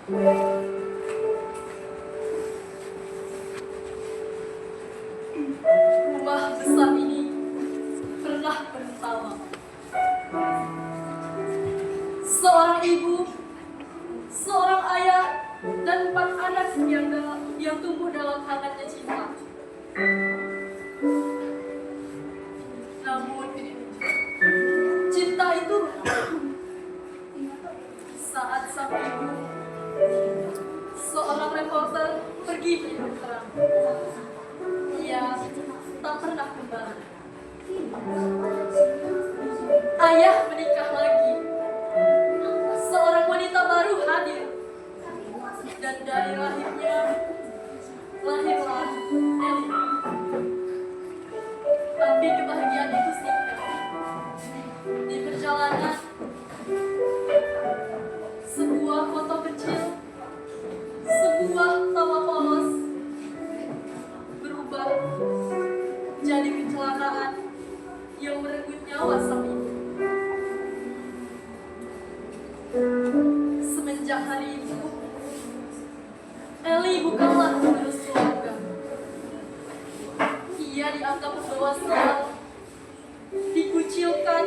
Rumah besar ini pernah pertama. Seorang ibu, seorang ayah, dan 4 anak yang tumbuh dalam hangatnya cinta. Namun, cinta itu saat sang ibu, seorang reporter, pergi hidup terang. Ia tak pernah kembali. Ayah menikah lagi. Seorang wanita baru hadir. Dan dari lahirnya, lahirlah Eli. Tapi kebahagiaan itu singkat. Di perjalanan, sebuah foto kecil, sebuah tawa polos berubah jadi kecelakaan yang merenggut nyawa sang ibu. Semenjak hari itu, Eli bukanlah penerus keluarga. Ia dianggap membawa sial, dikucilkan,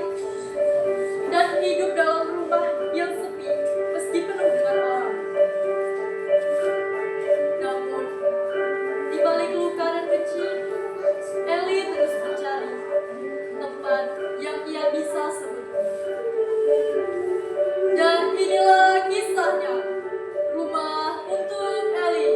dan hidup dalam rumah yang sepi meski penuh dengan orang. Namun, di balik luka dan kecil, Eli terus mencari tempat yang ia bisa sebut. Dan inilah kisahnya, Rumah untuk Eli.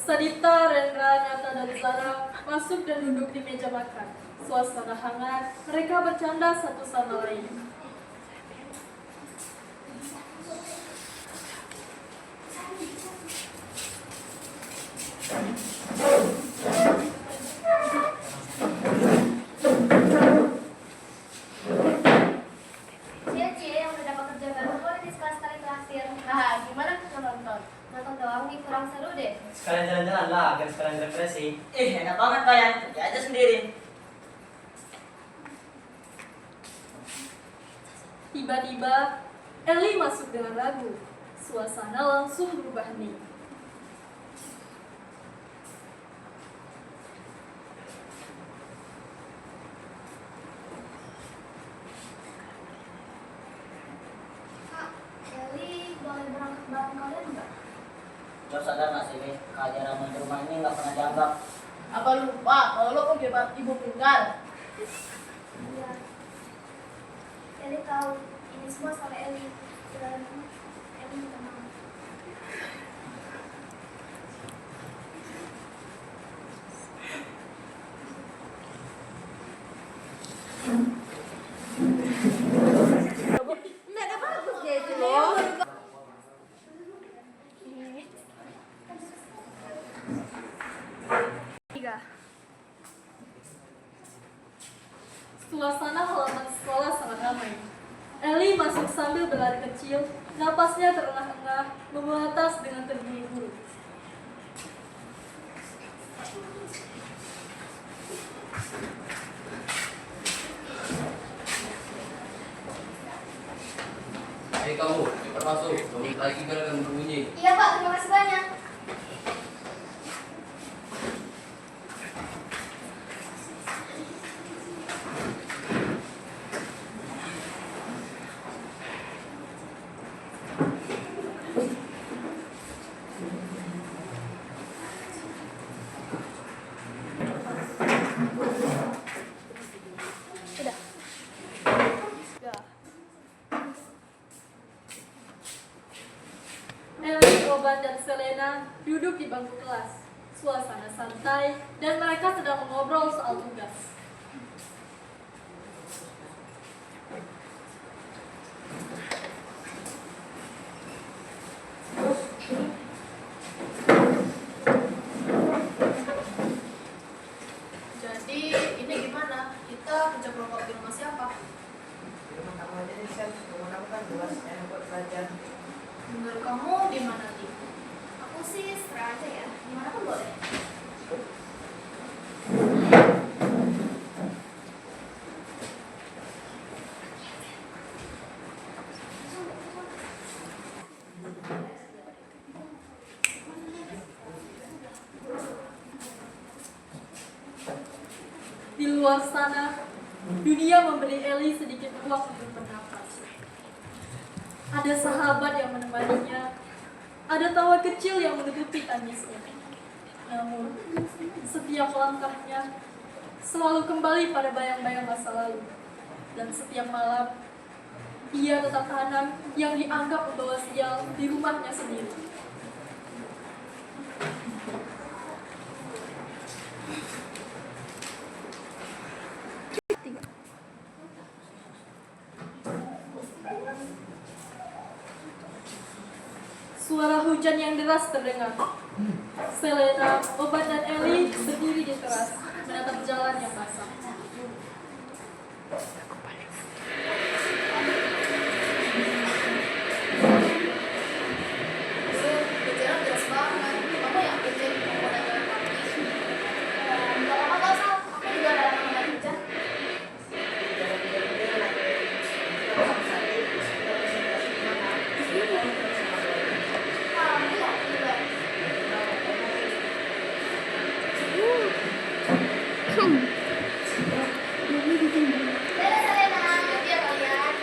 Sadita, Rendra, Nyata, dan Zara masuk dan duduk di meja makan. Suasana hangat, mereka bercanda satu sama lain. Cie yang udah dapat kerja baru boleh di sekali terakhir. Nah, gimana kita nonton? Nonton doang nih kurang seru deh. Sekalian jalan-jalan lah, agar sekalian refreshing. Enak banget kalian, pergi aja sendiri. Tiba-tiba, Eli masuk dengan ragu. Suasana langsung berubah hening. Kak, Eli boleh berangkat bareng kalian nggak? Lo sadar gak sih, Be? Kehadiran di rumah ini gak pernah dianggap. Apa lupa kalau lo pejabat ibu tunggal? Iya. Eli tahu ini semua salah Eli dan Eli minta maaf. Suasana halaman sekolah sangat ramai. Eli masuk sambil berlari kecil, napasnya terengah-engah, membawa tas dengan terburu-buru. Hei kamu, cepat masuk. Sebentar lagi bel akan berbunyi. Iya Pak, terima kasih banyak. Eli, Roban, dan Selena duduk di bangku kelas. Suasana santai dan mereka sedang mengobrol soal tugas. Jadi ini gimana? Kita kerja kelompok di rumah siapa? Di rumah kamu aja nih, Sel. Rumah kamu kan luas, enak buat belajar. Menurut kamu di mana, Li? Aku sih serah aja ya, gimana pun boleh. Di luar sana, dunia memberi Ellie sedikit ruang untuk bernafas. Ada sahabat yang menemaninya, ada tawa kecil yang menutupi tangisnya. Namun, setiap langkahnya selalu kembali pada bayang-bayang masa lalu. Dan setiap malam, ia tetap anak yang dianggap membawa sial di rumahnya sendiri. Suara hujan yang deras terdengar. Selena, Oban, dan Ellie berdiri di teras, menatap jalan yang basah. Hujan deras banget. Kamu yang hujan mau jalan kaki? Gak apa-apa Sal, aku juga ada teman hujan. Kamu ya juga. Dadah Selena, hati ya kalian.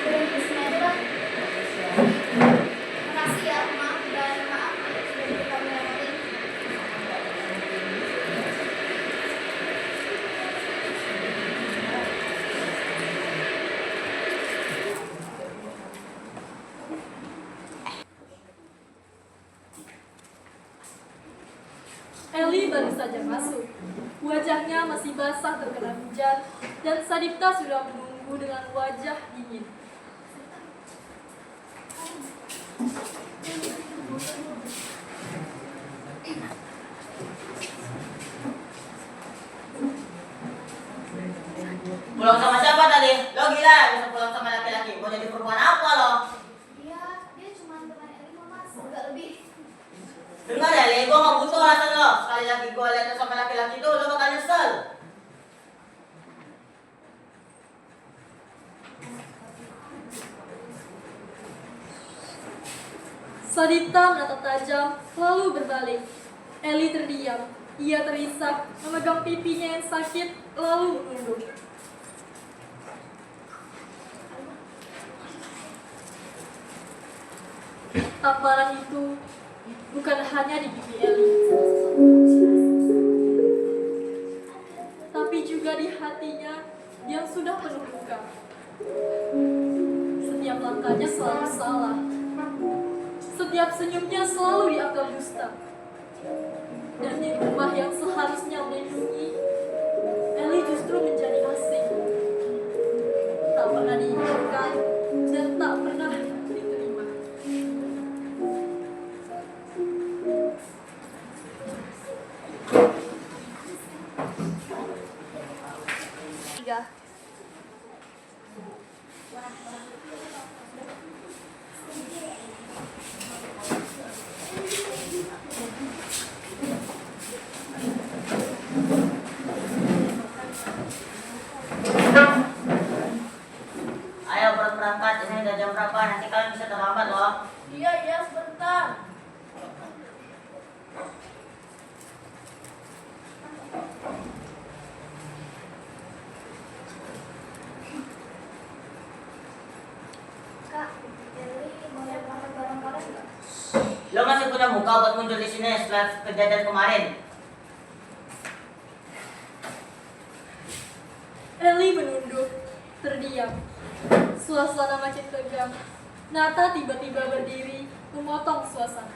Berhenti sini aja bang. Makasih ya maaf dan maaf sudah bikin kamu repotin. Ellie baru saja masuk. Wajahnya masih basah terkena hujan, dan Sadipta sudah menunggu dengan wajah dingin. Pulang sama siapa tadi? Lo gila, bisa pulang sama laki-laki. Mau jadi perempuan apa lo? Dia cuma teman Elima mas, nggak lebih. Dengar ya, Le, gue gak butuh alasan lo. Sekali lagi gue lihat lo sama laki-laki itu, lo bakal nyesel. Sadipta menatap tajam, lalu berbalik. Ellie terdiam. Ia terisak, memegang pipinya yang sakit, lalu menunduk. Tamparan itu bukan hanya di pipi Ellie, tapi juga di hatinya yang sudah penuh luka. Setiap langkahnya selalu salah. Setiap senyumnya selalu dianggap dusta. Dan di rumah yang seharusnya melindungi, Ellie justru menjadi asing. Tak pernah diinginkan dan tak pernah diterima. Tiga. Ayo berangkat, ini udah jam berapa? Nanti kalian bisa terlambat loh. Iya, sebentar. Kak, Eli boleh berangkat bareng kalian nggak? Lo masih punya muka buat muncul di sini setelah kejadian kemarin. Ellie menunduk, terdiam. Suasana makin tegang. Nata tiba-tiba berdiri, memotong suasana.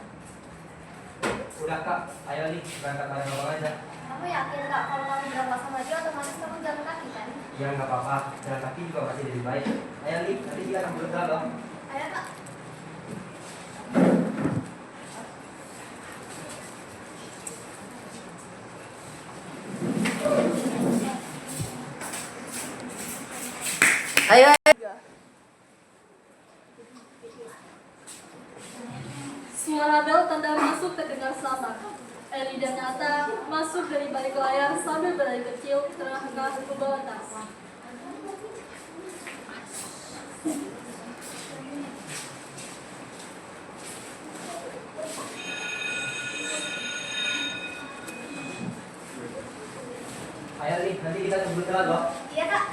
Udah kak, ayo nih berangkat bareng abang aja. Kamu yakin kak kalau kamu berangkat sama dia otomatis kamu jalan kaki kan? Ya nggak apa-apa, jalan kaki juga masih lebih baik. Ayo nih, nanti dia akan berusaha loh. Ayo kak. Ayo. Suara bel tanda masuk terdengar samar. Eli dan Nata masuk dari balik layar sambil berlari kecil terangkat membawa tas. Ayo Li, nanti kita sebut telat loh. Iya kak.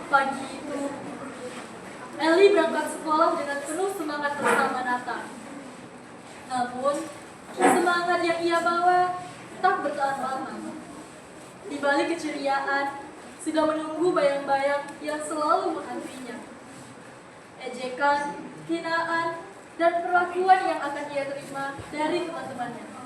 Pagi itu, Eli berangkat sekolah dengan penuh semangat bersama Nata. Namun, semangat yang ia bawa tak bertahan lama. Di balik keceriaan, sudah menunggu bayang-bayang yang selalu menghantainya. Ejekan, hinaan, dan perlakuan yang akan ia terima dari teman-temannya.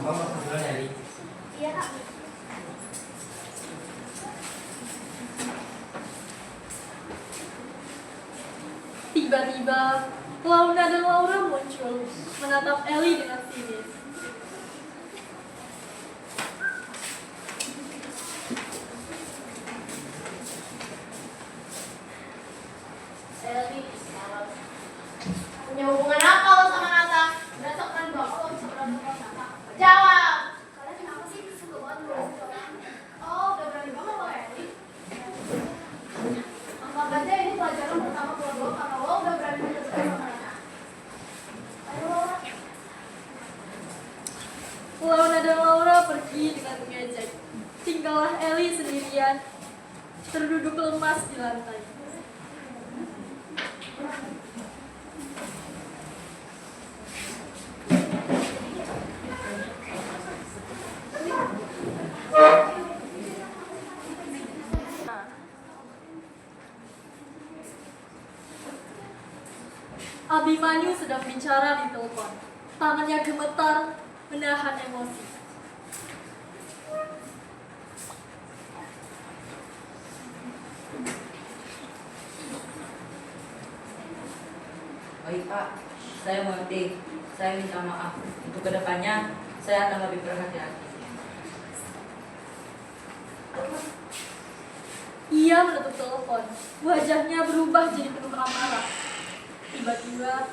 Apa mau duluan ya Li? Iya kak. Tiba-tiba, Launa dan Laura muncul, menatap Eli dengan sinis. Eli, punya hubungan apa lo sama Nata? Besok kan bapak lo bisa berantem sama Nata. Jawab. Kalian kenapa sih suka banget ngurusin orang? Oh, udah berani banget lo Eli. Anggap aja ini pelajaran pertama buat lo karena lo udah berani deket sama Nata. Ayo Laura. Launa dan Laura pergi dengan mengejek. Tinggallah Eli sendirian, terduduk lemas di lantai. Abimanyu sedang bicara di telepon. Tangannya gemetar, menahan emosi. Baik Pak, saya mengerti. Saya minta maaf. Untuk kedepannya, saya akan lebih berhati-hati. Ia menutup telepon. Wajahnya berubah jadi penuh amarah. Tiba-tiba,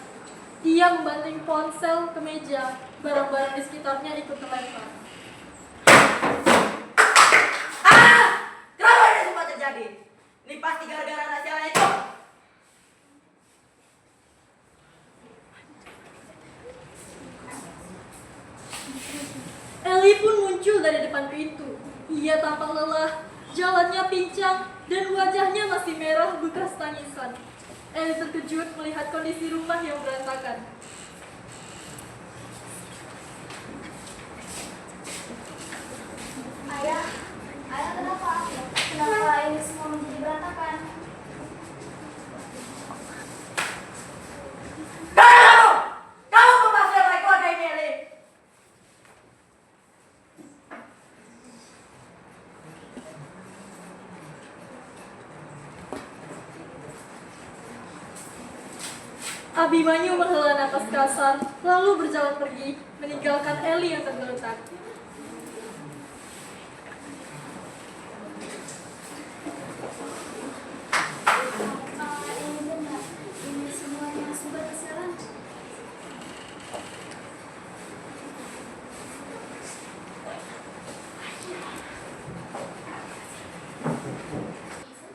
ia membanting ponsel ke meja. Barang-barang di sekitarnya ikut terlempar. Kenapa ini semua terjadi? Ini pasti gara-gara rahasia itu. Eli pun muncul dari depan pintu. Ia tampak lelah, jalannya pincang, dan wajahnya masih merah bekas tangisan. Eli terkejut melihat kondisi rumah yang berantakan. Ayah, ayah kenapa? Kenapa ini semua menjadi berantakan? Kamu memasukkan keluarga ini, Eli. Abimanyu menghela napas kasar, lalu berjalan pergi, meninggalkan Eli yang tergeletak. Apa ini benar? Ini semuanya sudah kesalahan.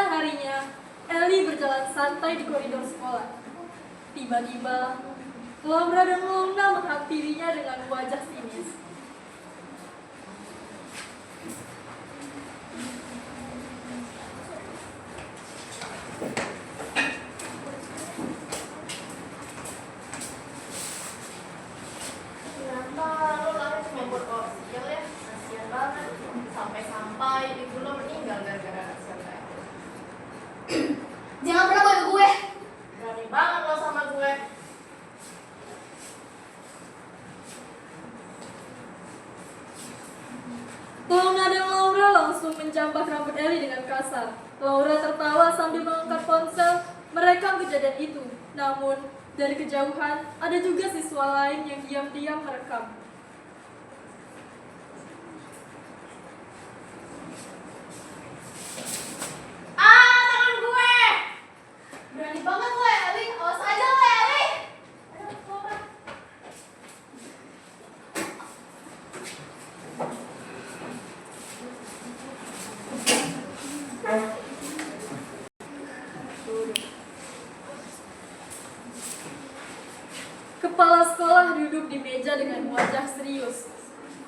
Harinya, Eli berjalan santai di koridor sekolah. Tiba-tiba, Laura dan Luna menghampirinya dengan wajah sinis. Kenapa lo lari cuma buat orsiel ya? Kasian banget. Sampai-sampai ibu lo meninggal gara-gara kasian kayak. Jangan pernah bantu gue. Berani banget lo sama gue. menjambak rambut Ellie dengan kasar. Laura tertawa sambil mengangkat ponsel merekam kejadian itu. Namun, dari kejauhan, ada juga siswa lain yang diam-diam merekam. Tangan gue! Berani banget lo ya, Eli. Awas aja lo ya, Eli. Aduh, Laura. Kepala sekolah duduk di meja dengan wajah serius.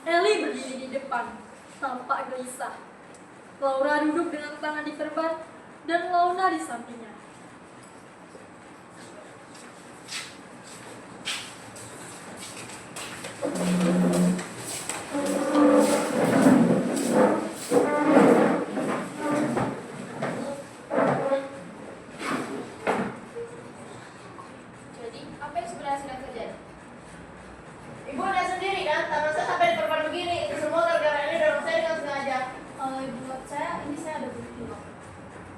Ellie berdiri di depan, tampak gelisah. Laura duduk dengan tangan diperban dan Launa di sampingnya. Jadi, apa yang sebenarnya sedang terjadi? Ibu lihat sendiri kan, tangan saya sampai diperban begini. Itu semua gara-gara ini dorong saya dengan sengaja. Kalau ibu buat saya, ini saya ada bukti loh.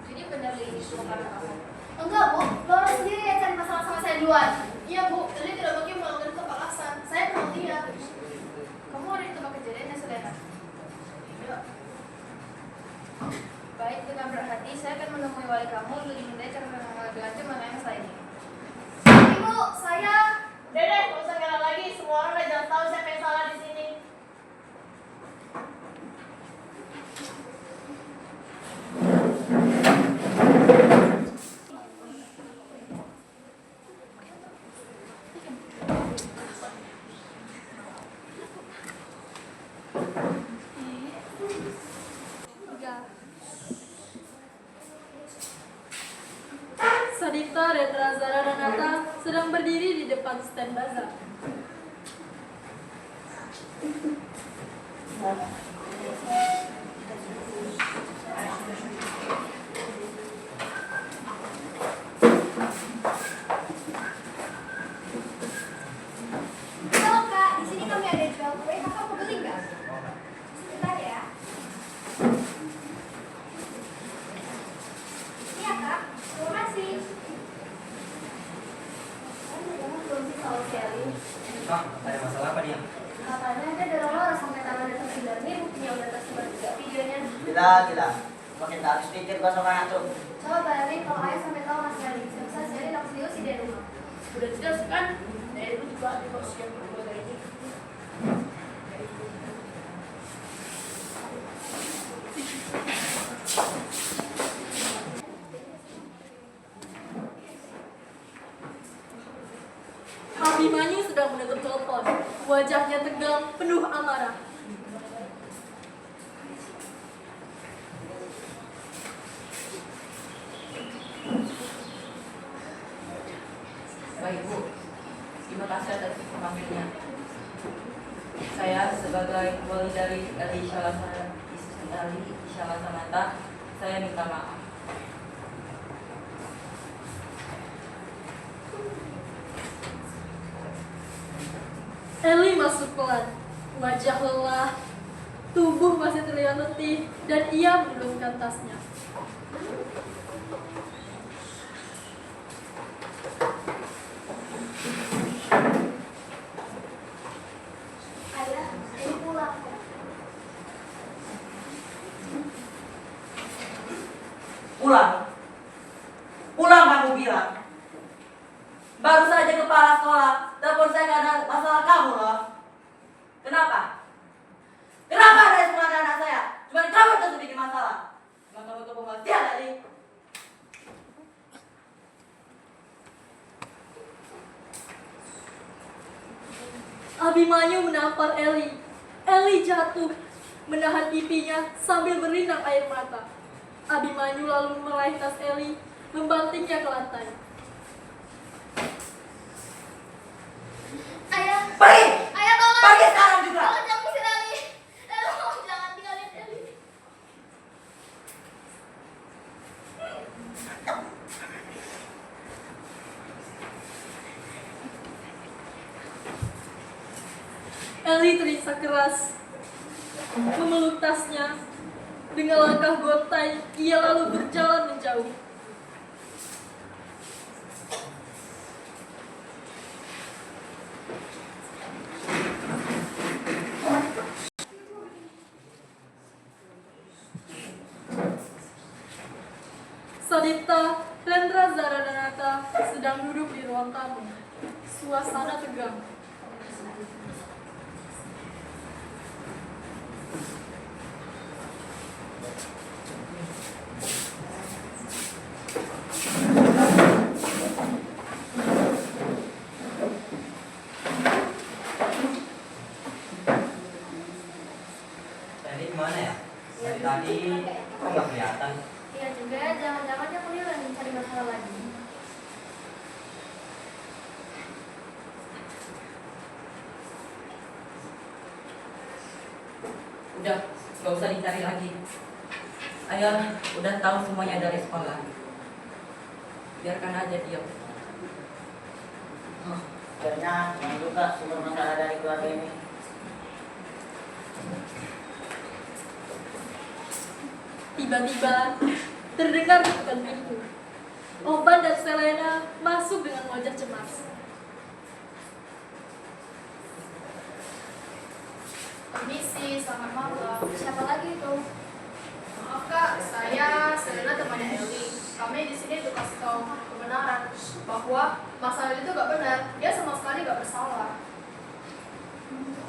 Jadi benar ini semua karena kamu. Enggak bu, Laura sendiri yang cari masalah sama saya duluan. Iya bu, Eli tidak mungkin melakukan itu alasan. Saya kenal dia. Kamu ada di tempat kejadian yang selera. Ya. Baik, dengan berhati, saya akan menemui wali kamu untuk dimintai cara lebih lanjut mengenai masalah ini. Ibu, saya... Dede, gak usah kira lagi. Semua orang udah jangan tahu siapa yang salah di sini. Sadita, Redra, Zara, dan Nata sedang berdiri di depan stand bazar. Halo kak, di sini kami ada jual kue, kakak mau beli nggak? Sebentar ya. Iya kak, terima kasih. Kamu belum sih soal Sally? Ah, ada masalah apa dia? Katanya ada dorong Laura sampai tangan dan tersebar. Ini buktinya udah tersebar juga videonya. Gila. Makin tak habis pikir gua sama anak tuh. Coba bayangin kalau ayah sampai tahu Mas Sally. Bisa Sally langsung diusir dari rumah. Udah jelas kan? Dari itu juga ada bos yang berbuat ini. Abimanyu sedang menutup telepon. Wajahnya tegang, penuh amarah. Baik Bu, terima kasih atas informasinya. Saya sebagai wali dari Eli Shalasanata, saya minta maaf. Ellie masuk pelan, wajah lelah, tubuh masih terlihat letih, dan ia menurunkan tasnya. Ayah, ini pulang. Pulang kamu bilang. Baru saja kepala sekolah telepon saya karena masalah kamu loh. Kenapa? Kenapa ada semua anak saya? Cuma kamu yang sedikit masalah. Cuma kamu tuh pematian tadi. Abimanyu menampar Ellie. Ellie jatuh, menahan pipinya sambil berlinang air mata. Abimanyu lalu meraih tas Ellie, membantingnya ke lantai. Ayah, Pergi! ayah tolong. Pergi sekarang juga! Tolong jangan usir Eli. Tolong jangan tinggalin Eli. Ellie terisak keras, memeluk tasnya, Dengan langkah gontai, ia lalu berjalan menjauh. Sadipta, Rendra, Zara, dan Nata sedang duduk di ruang tamu. Suasana tegang. Tadi kemana ya? Dari tadi kok nggak kelihatan? Iya juga, jangan-jangan dia kuliah lagi cari masalah lagi. Udah, gak usah dicari lagi. Ayah udah tahu semuanya dari sekolah. Biarkan aja dia. Akhirnya yang juga sumber masalah dari keluarga ini. Tiba-tiba terdengar ketukan pintu. Oban dan Selena masuk dengan wajah cemas. Permisi, selamat malam. Siapa lagi itu? Maaf kak, saya Selena temannya Eli. Kami di sini untuk kasih tahu kebenaran bahwa masalah itu gak benar. Dia sama sekali gak bersalah.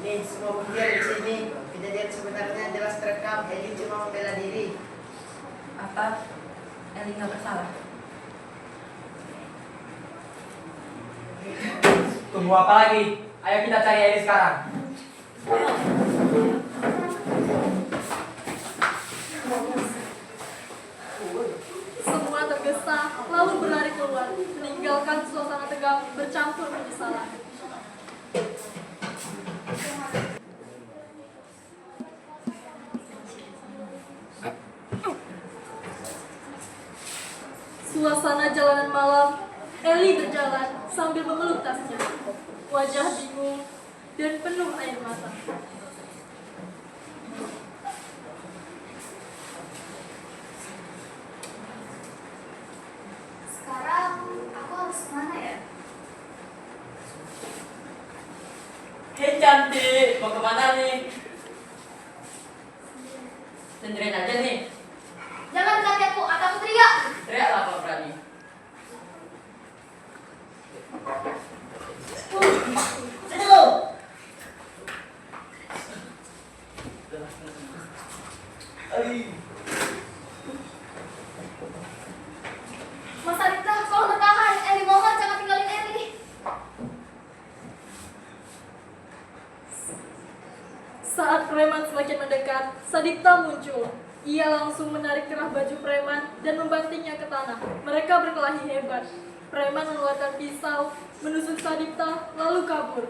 Nih, semua bukti ada di sini. Kejadian sebenarnya jelas terekam. Eli cuma membela diri. Apa? Eli nggak bersalah? Tunggu apa lagi? Ayo kita cari Eli sekarang. Semua tergesa, lalu berlari keluar, meninggalkan suasana tegang bercampur penyesalan. Suasana jalanan malam, Eli berjalan sambil memeluk tasnya. Wajah bingung dan penuh air mata. Sekarang aku harus kemana ya? Hei cantik, mau kemana nih? Sendirian aja nih. Jangan dekati aku, atau aku teriak. Teriaklah kalau berani. Sini lo. Mas Adipta, tolong bertahan. Eli mohon jangan tinggalin Eli. Saat preman semakin mendekat, Sadipta muncul. Ia langsung menarik kerah baju preman dan membantingnya ke tanah. Mereka berkelahi hebat. Preman mengeluarkan pisau, menusuk Sadipta, lalu kabur.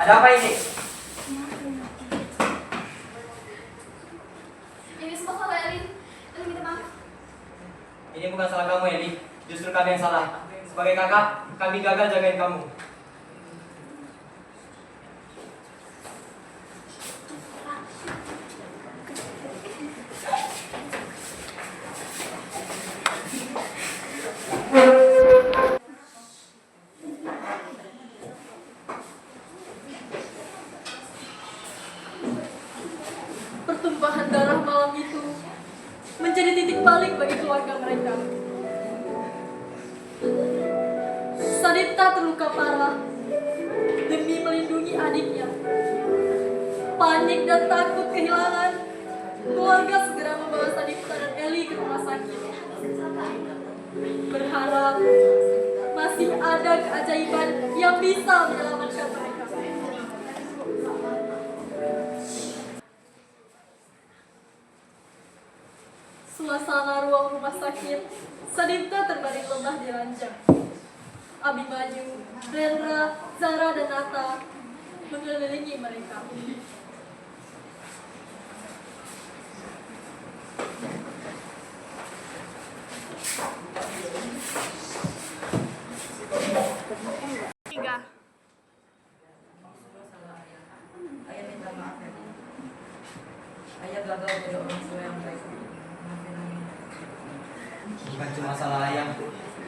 Ada apa ini? Ini semua salah Eli. Eli minta maaf. Ini bukan salah kamu, Eli. Justru kami yang salah. Sebagai kakak, kami gagal jagain kamu. Pertumpahan darah malam itu menjadi titik balik bagi keluarga mereka. Sadipta terluka parah demi melindungi adiknya. Panik dan takut kehilangan, keluarga segera membawa Sadipta dan Eli ke rumah sakit. Berharap masih ada keajaiban yang bisa menyelamatkan mereka. Suasana ruang rumah sakit, Sadipta terbaring lemah di ranjang. Abimanyu, Rendra, Zara, dan Nata mengelilingi mereka. Ayah gagal jadi orang tua yang baik. Maafin ayah. Bukan cuma salah ayah,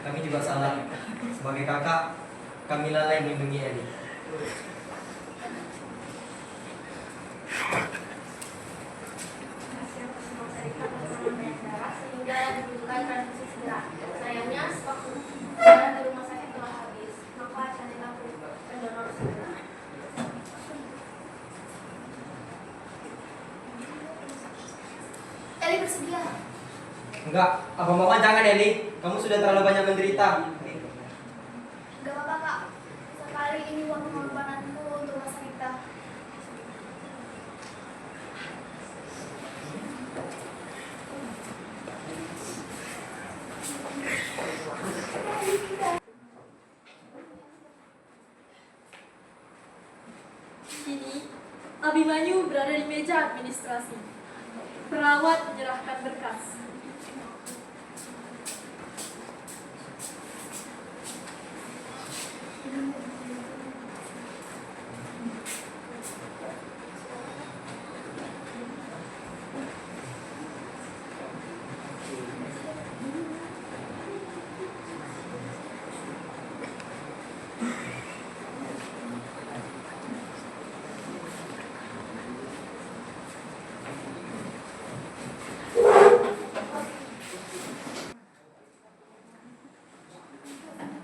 kami juga salah. Sebagai kakak, kami lalai melindungi Eli. Sehingga dibutuhkan transfusi segera. Sayangnya stok darah di rumah sakit telah habis, maka carilah pendonor segera. Eli bersedia. Enggak, apa mama jangan Eli. Kamu sudah terlalu banyak menderita. Gak apa-apa kak, sekali ini uang pengorbananku untuk masa kita. Kini, Abimanyu berada di meja administrasi. Perawat menyerahkan berkas.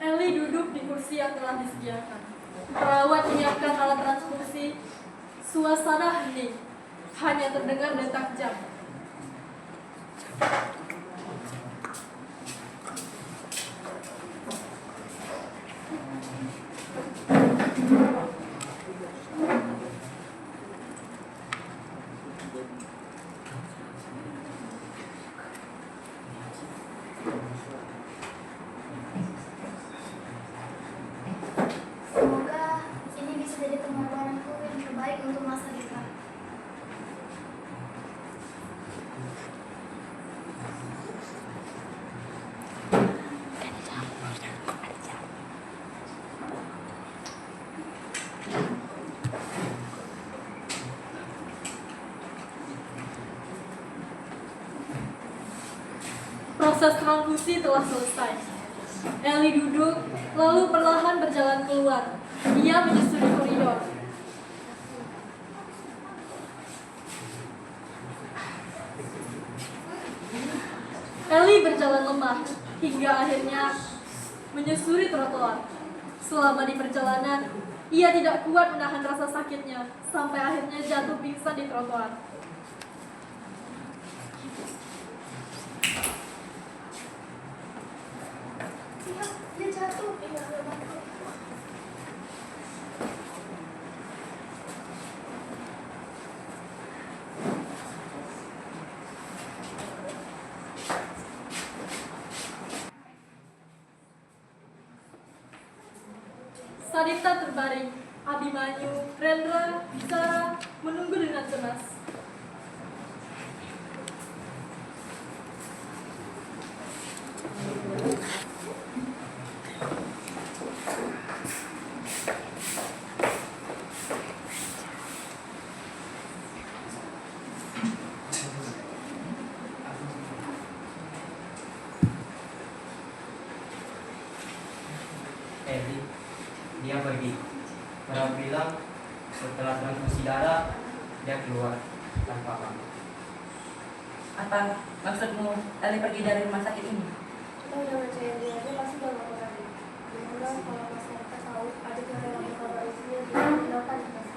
Eli duduk di kursi yang telah disediakan. Perawat menyiapkan alat transfusi. Suasana hening. Hanya terdengar detak jam. Semoga ini bisa jadi pengorbananku yang terbaik untuk masa depan. Proses transfusi telah selesai. Eli duduk, lalu perlahan berjalan keluar. Dia menyusuri koridor. Eli berjalan lemah, hingga akhirnya menyusuri trotoar. Selama di perjalanan, ia tidak kuat menahan rasa sakitnya, sampai akhirnya jatuh pingsan di trotoar. Dia jatuh. Sadita terbaring. Abimanyu, Rendra, Sarah menunggu dengan cemas. Eli, dia pergi. Perawat bilang setelah transfusi darah dia keluar tanpa kamu. Apa maksudmu Eli pergi dari rumah sakit ini? Kita udah percaya dia pasti udah ngelakuin. Gimana kalau masyarakat tahu ada cara yang berkabar isinya digunakan di pasar.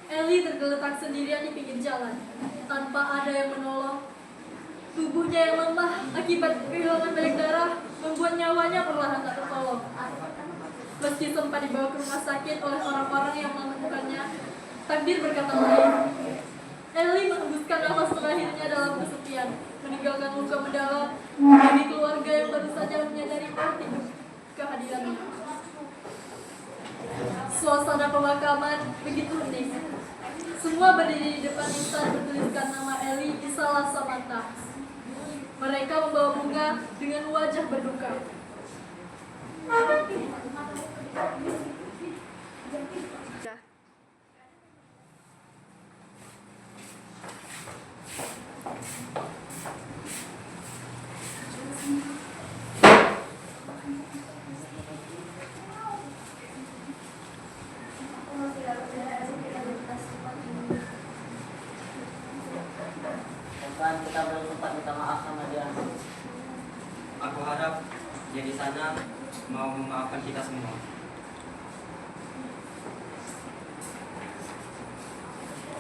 Eli tergeletak sendirian di pinggir jalan, tanpa ada yang menolong. Tubuhnya yang lemah akibat kehilangan banyak darah membuat nyawanya perlahan tak tertolong. Meski sempat dibawa ke rumah sakit oleh orang-orang yang menemukannya, takdir berkata lain. Eli menghembuskan nafas terakhirnya dalam kesepian, meninggalkan luka mendalam bagi keluarga yang baru saja menyadari arti kehadirannya. Suasana pemakaman begitu hening. Semua berdiri di depan insan bertuliskan nama Eli di salah samanta. Mereka dengan wajah berduka. Bahkan kita belum sempat minta maaf sama dia. Aku harap dia di sana mau memaafkan kita semua.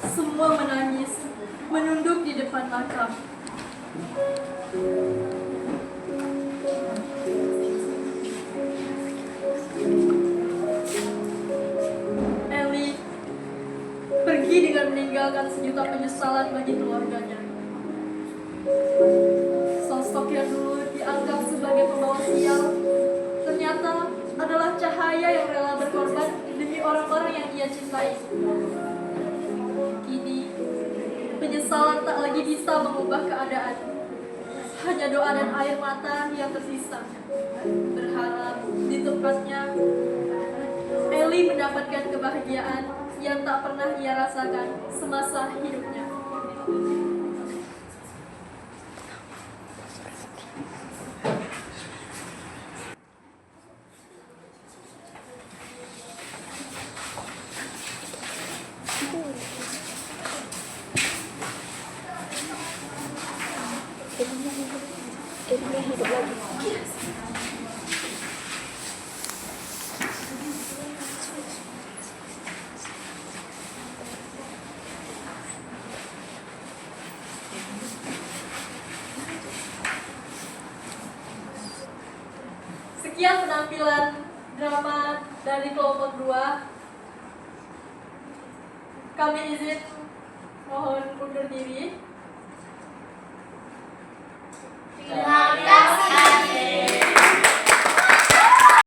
Semua menangis, menunduk di depan makam. Ellie pergi dengan meninggalkan sejuta penyesalan bagi keluarganya. Sosok yang dulu dianggap sebagai pembawa sial, ternyata adalah cahaya yang rela berkorban demi orang-orang yang ia cintai. Kini, penyesalan tak lagi bisa mengubah keadaan. Hanya doa dan air mata yang tersisa. Berharap di tempatnya, Ellie mendapatkan kebahagiaan yang tak pernah ia rasakan semasa hidupnya. Sekian penampilan drama dari kelompok 2. Kami izin mohon undur diri.